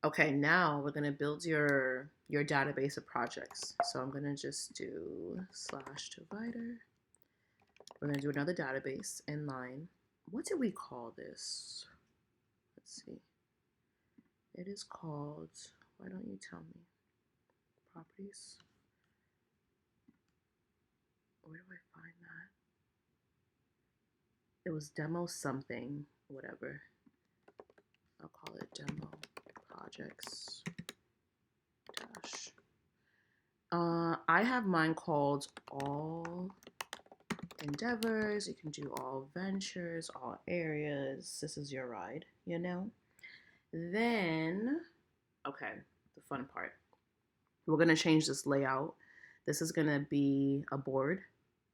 Okay, now we're gonna build your database of projects. So I'm gonna just do slash divider. We're gonna do another database inline. What did we call this? Let's see. It is called, why don't you tell me? Properties. Where do I find that? It was demo something, whatever. I'll call it demo projects dash. I have mine called all endeavors. You can do all ventures, all areas. This is your ride, you know? Then, okay, the fun part. We're gonna change this layout. This is gonna be a board.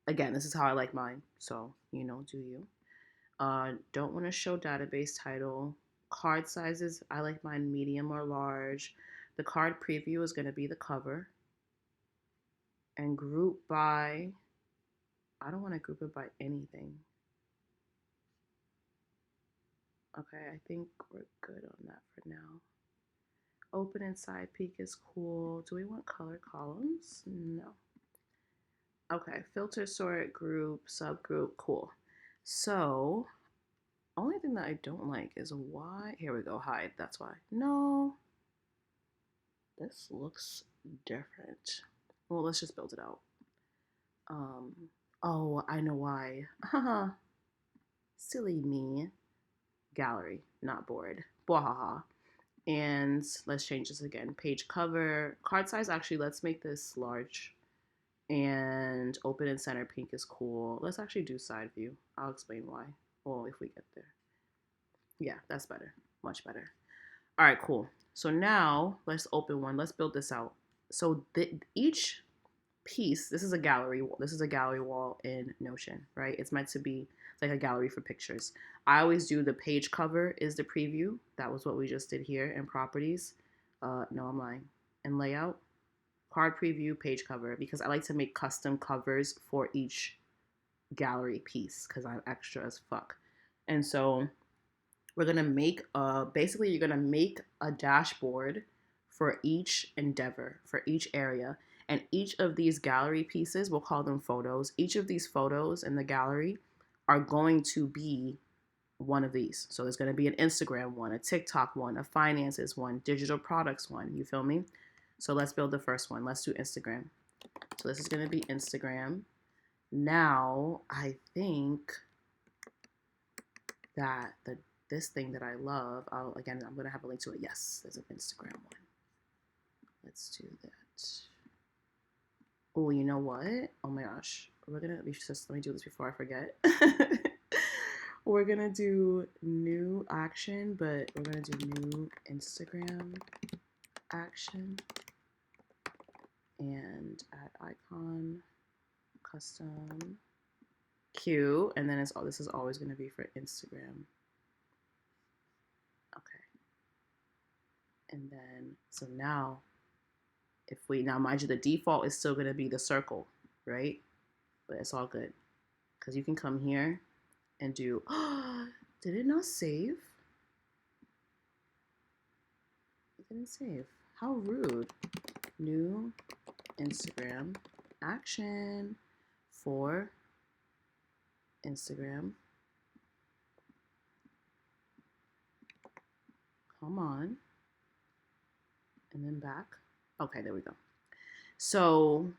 Again, this is how I like mine. So, do you. Don't want to show database title. Card sizes, I like mine medium or large. The card preview is going to be the cover. And group by, I don't want to group it by anything. Okay, I think we're good on that for now. Open and side peek is cool. Do we want color columns? No. Okay, filter, sort, group, subgroup, cool. So, only thing that I don't like is why, here we go, hide, that's why. No, this looks different. Well, let's just build it out. Um, oh, I know why. Haha, silly me. Gallery, not board. Bwahaha. And let's change this again. Page cover, card size. Actually, let's make this large. And open and center pink is cool. Let's actually do side view. I'll explain why. Well, if we get there. Yeah, that's better. Much better. All right, cool. So now let's open one. Let's build this out. So each piece, this is a gallery wall. This is a gallery wall in Notion, right? It's meant to be like a gallery for pictures. I always do the page cover is the preview. That was what we just did here in properties. No, I'm lying. In layout, card preview, page cover, because I like to make custom covers for each gallery piece because I'm extra as fuck. And so we're gonna make basically you're gonna make a dashboard for each endeavor, for each area. And each of these gallery pieces, we'll call them photos. Each of these photos in the gallery are going to be one of these. So there's going to be an Instagram one, a TikTok one, a finances one, digital products one. You feel me? So let's build the first one. Let's do Instagram. So this is going to be Instagram. Now, I think that this thing that I love, I'm going to have a link to it. Yes, there's an Instagram one. Let's do that. Oh, you know what? Oh my gosh. Let me do this before I forget. We're gonna do new action, but we're gonna do new Instagram action and add icon, custom, Q, and then this is always gonna be for Instagram. Okay. And then, so now mind you, the default is still gonna be the circle, right? But it's all good. Because you can come here and do, did it not save? It didn't save. How rude. New Instagram action for Instagram. Come on. And then back. Okay, there we go. So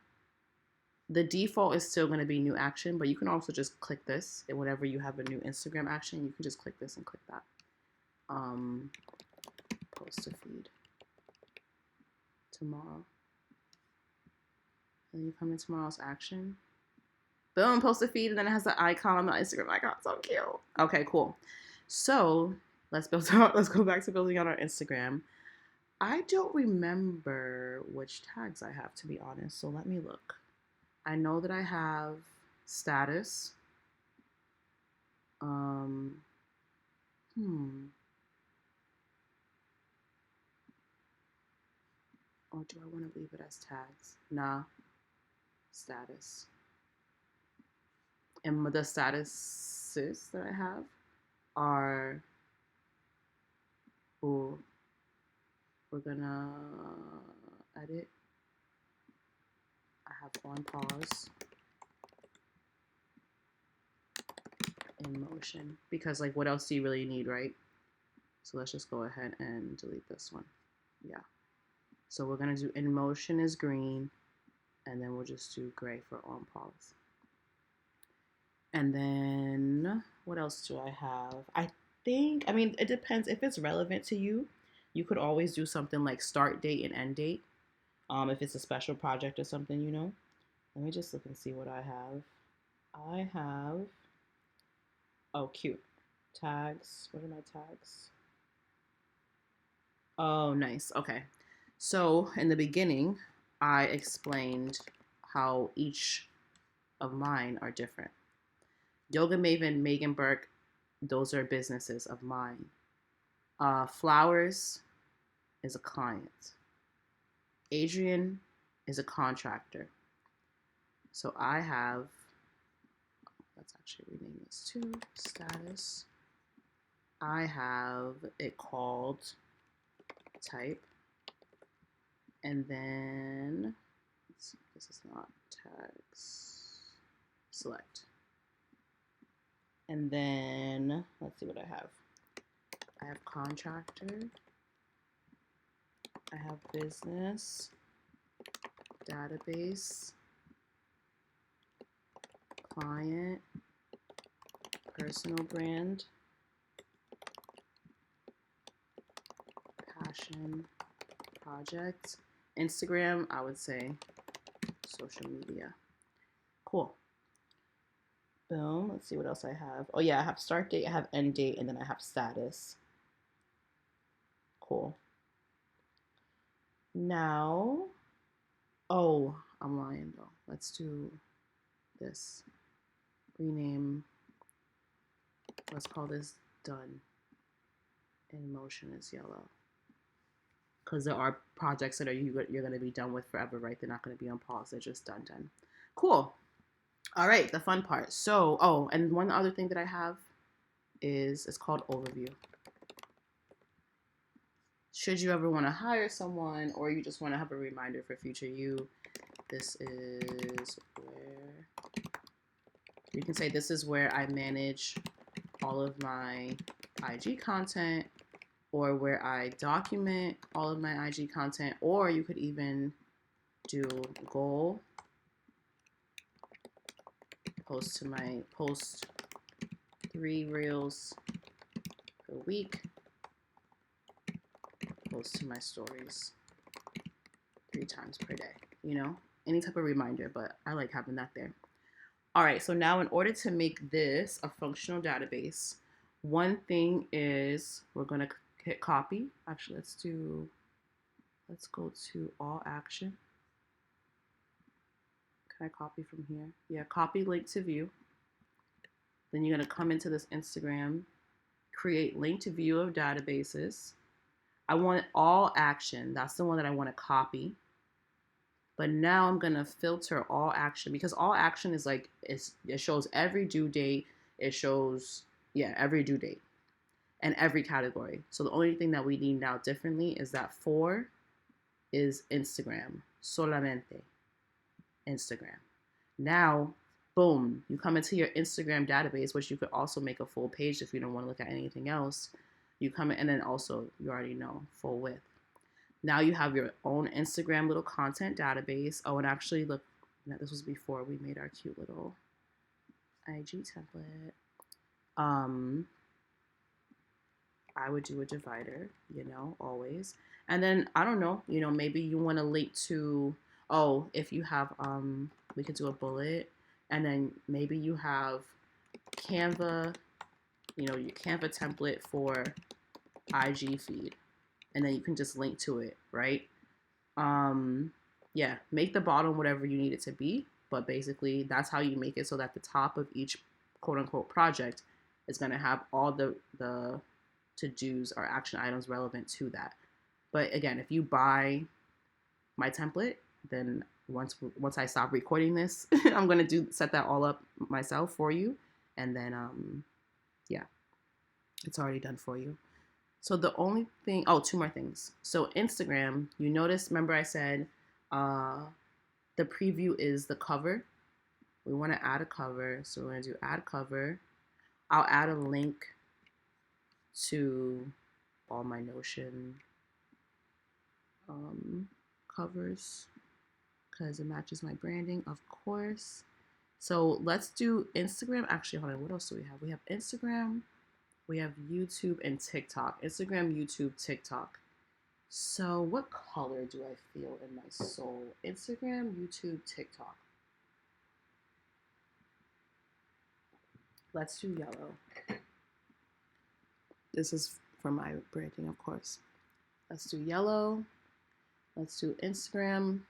the default is still going to be new action, but you can also just click this. And whenever you have a new Instagram action, you can just click this and click that. Post to feed tomorrow. And you come in tomorrow's action. Boom, post a feed, and then it has the icon, the Instagram icon. So cute. Okay, cool. So let's go back to building out our Instagram. I don't remember which tags I have, to be honest. So let me look. I know that I have status. Um, Or do I want to leave it as tags? Nah. Status. And the statuses that I have are, ooh, We're gonna edit. I have on pause in motion because like what else do you really need, right? So let's just go ahead and delete this one. Yeah. So we're gonna do in motion is green, and then we'll just do gray for on pause. And then what else do I have? I mean, it depends. If it's relevant to you, you could always do something like start date and end date. If it's a special project or something, you know. Let me just look and see what I have. I have, oh, cute. Tags. What are my tags? Oh, nice. Okay. So in the beginning, I explained how each of mine are different. Yoga Maven, Megan Burke, those are businesses of mine. Flowers is a client. Adrian is a contractor. So I have, let's actually rename this to status. I have it called type. And then, let's see, this is not tags, select. And then, let's see what I have. I have contractor. I have business, database, client, personal brand, passion, project, Instagram, I would say social media. Cool. Boom. Let's see what else I have. Oh yeah, I have start date, I have end date, and then I have status. Cool. Now, oh, I'm lying though. Let's do this. Rename. Let's call this done. In motion is yellow. Because there are projects that you're going to be done with forever, right? They're not going to be on pause. They're just done. Cool. All right, the fun part. So, oh, and one other thing that I have is it's called overview. Should you ever want to hire someone or you just want to have a reminder for future you, this is where you can say this is where I manage all of my IG content or where I document all of my IG content, or you could even do goal, post 3 reels per week, post to my stories 3 times per day, you know, any type of reminder, but I like having that there. All right, so now in order to make this a functional database, one thing is we're gonna hit copy. Actually, let's go to all action. Can I copy from here? Yeah, copy link to view. Then you're gonna come into this Instagram, create link to view of databases. I want all action. That's the one that I want to copy. But now I'm gonna filter all action because all action is like it shows every due date. It shows every due date and every category. So the only thing that we need now differently is that 4 is Instagram, solamente Instagram. Now, boom, you come into your Instagram database, which you could also make a full page if you don't want to look at anything else. You come in and then also you already know full width. Now you have your own Instagram little content database. Oh, and actually look, this was before we made our cute little IG template. I would do a divider, you know, always. And then I don't know, you know, maybe you want to link to, oh, if you have we could do a bullet, and then maybe you have Canva, you know, your Canva template for IG feed, and then you can just link to it, right? Yeah, make the bottom whatever you need it to be, but basically that's how you make it so that the top of each quote unquote project is going to have all the to-dos or action items relevant to that. But again, if you buy my template, then once I stop recording this, I'm going to set that all up myself for you, and then yeah, it's already done for you. So the only thing, oh, two more things. So Instagram, you notice, remember I said uh, the preview is the cover. We want to add a cover. So we're going to do add cover. I'll add a link to all my Notion covers because it matches my branding, of course. So let's do Instagram. Actually, hold on. What else do we have? We have Instagram, we have YouTube, and TikTok. Instagram, YouTube, TikTok. So what color do I feel in my soul? Instagram, YouTube, TikTok. Let's do yellow. This is for my branding, of course. Let's do yellow. Let's do Instagram,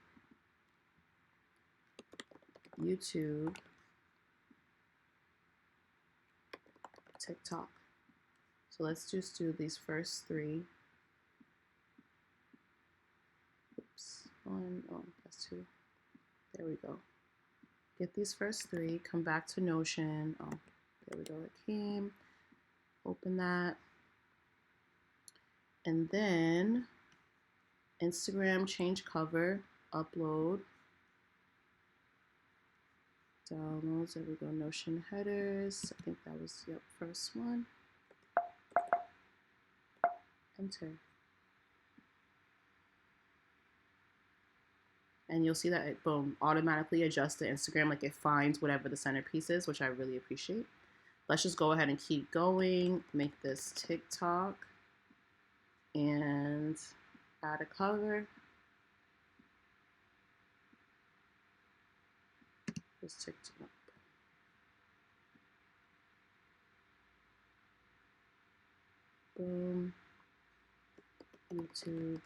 YouTube, TikTok. So let's just do these first three. Oops, one, oh, that's two. There we go. Get these first three, come back to Notion. Oh, there we go, it came. Open that. And then Instagram, change cover, upload. Downloads, there we go, Notion headers. I think that was, yep, first one. Enter. And you'll see that it, boom, automatically adjusts the Instagram, like it finds whatever the centerpiece is, which I really appreciate. Let's just go ahead and keep going. Make this TikTok and add a cover. Just TikTok. Boom. YouTube.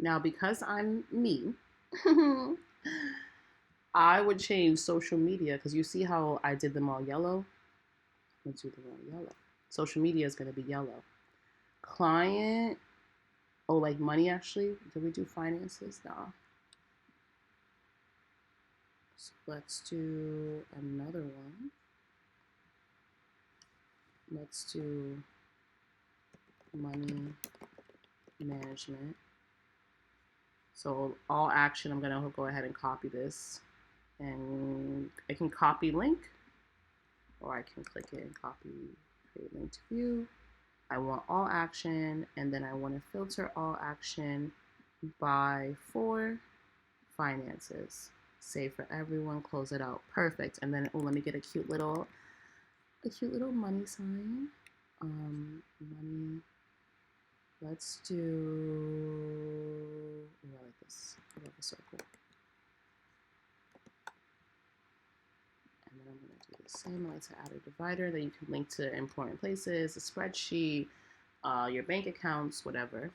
Now, because I'm me, I would change social media because you see how I did them all yellow? Let's do them all yellow. Social media is going to be yellow. Client, oh, like money actually? Did we do finances? Nah. So let's do another one. Let's do money management. So all action, I'm gonna go ahead and copy this, and I can copy link, or I can click it and copy, create link to view. I want all action, and then I want to filter all action by for finances. Save for everyone, close it out. Perfect. And then, oh, let me get a cute little money sign. Money. Let's do, oh, I like this. I love the circle. And then I'm going to do the same. I like to add a divider that you can link to important places, a spreadsheet, your bank accounts, whatever.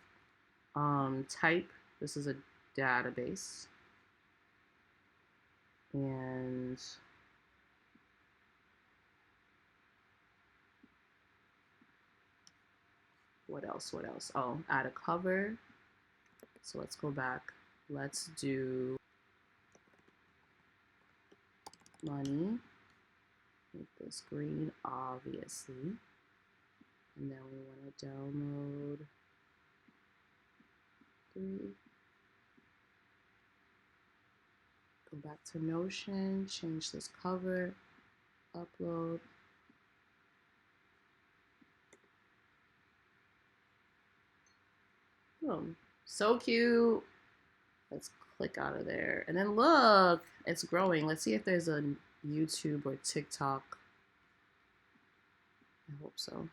Type, this is a database. And what else? What else? Oh, add a cover. So let's go back. Let's do money. Make this green, obviously. And then we want to download 3. Go back to Notion, change this cover, upload. Boom. So cute. Let's click out of there. And then look, it's growing. Let's see if there's a YouTube or TikTok. I hope so.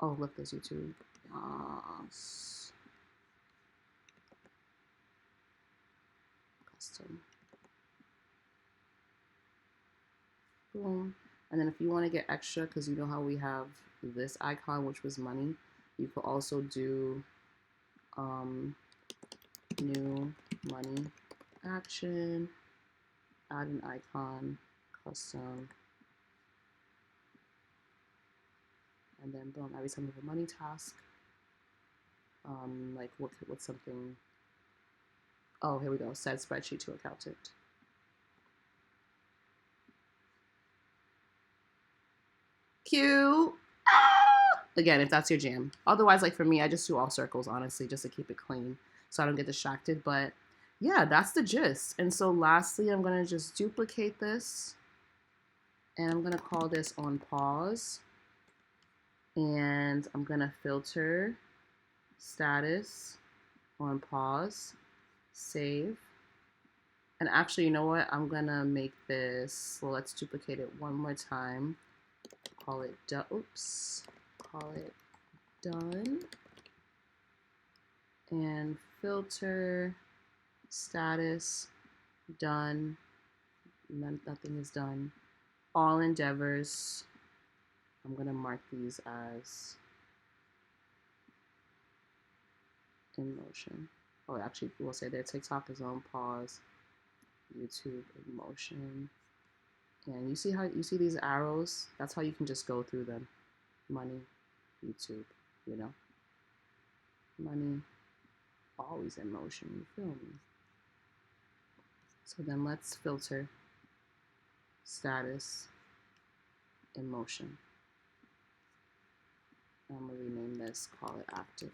Oh, look, there's YouTube. Yes. Custom. Boom. And then if you want to get extra, because you know how we have this icon, which was money, you could also do new money action, add an icon, custom, and then boom, every time we have a money task, Like what's something? Oh, here we go. Set spreadsheet to accountant. Cute. Ah! Again, if that's your jam. Otherwise, like for me, I just do all circles, honestly, just to keep it clean so I don't get distracted. But yeah, that's the gist. And so lastly, I'm going to just duplicate this and I'm going to call this on pause. And I'm going to filter status on pause, save. And actually, you know what? I'm going to make this, well, let's duplicate it one more time. Call it, oops, call it done. And filter status done. Nothing is done. All endeavors. I'm going to mark these as in motion. Oh, actually, we'll say that TikTok is on pause. YouTube in motion. And you see how you see these arrows? That's how you can just go through them. Money, YouTube, you know. Money, always in motion. You feel me? So then let's filter status in motion. I'm gonna rename this, call it active.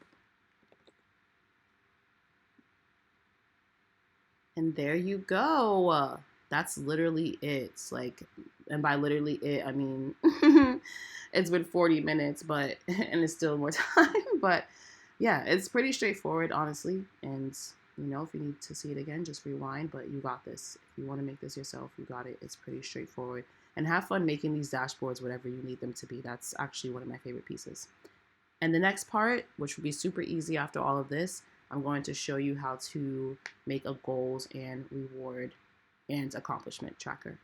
And there you go. That's literally it. Like, and by literally it, I mean it's been 40 minutes, but and it's still more time. But yeah, it's pretty straightforward, honestly. And you know, if you need to see it again, just rewind. But you got this. If you want to make this yourself, you got it. It's pretty straightforward. And have fun making these dashboards, whatever you need them to be. That's actually one of my favorite pieces. And the next part, which will be super easy after all of this, I'm going to show you how to make a goals and reward and accomplishment tracker.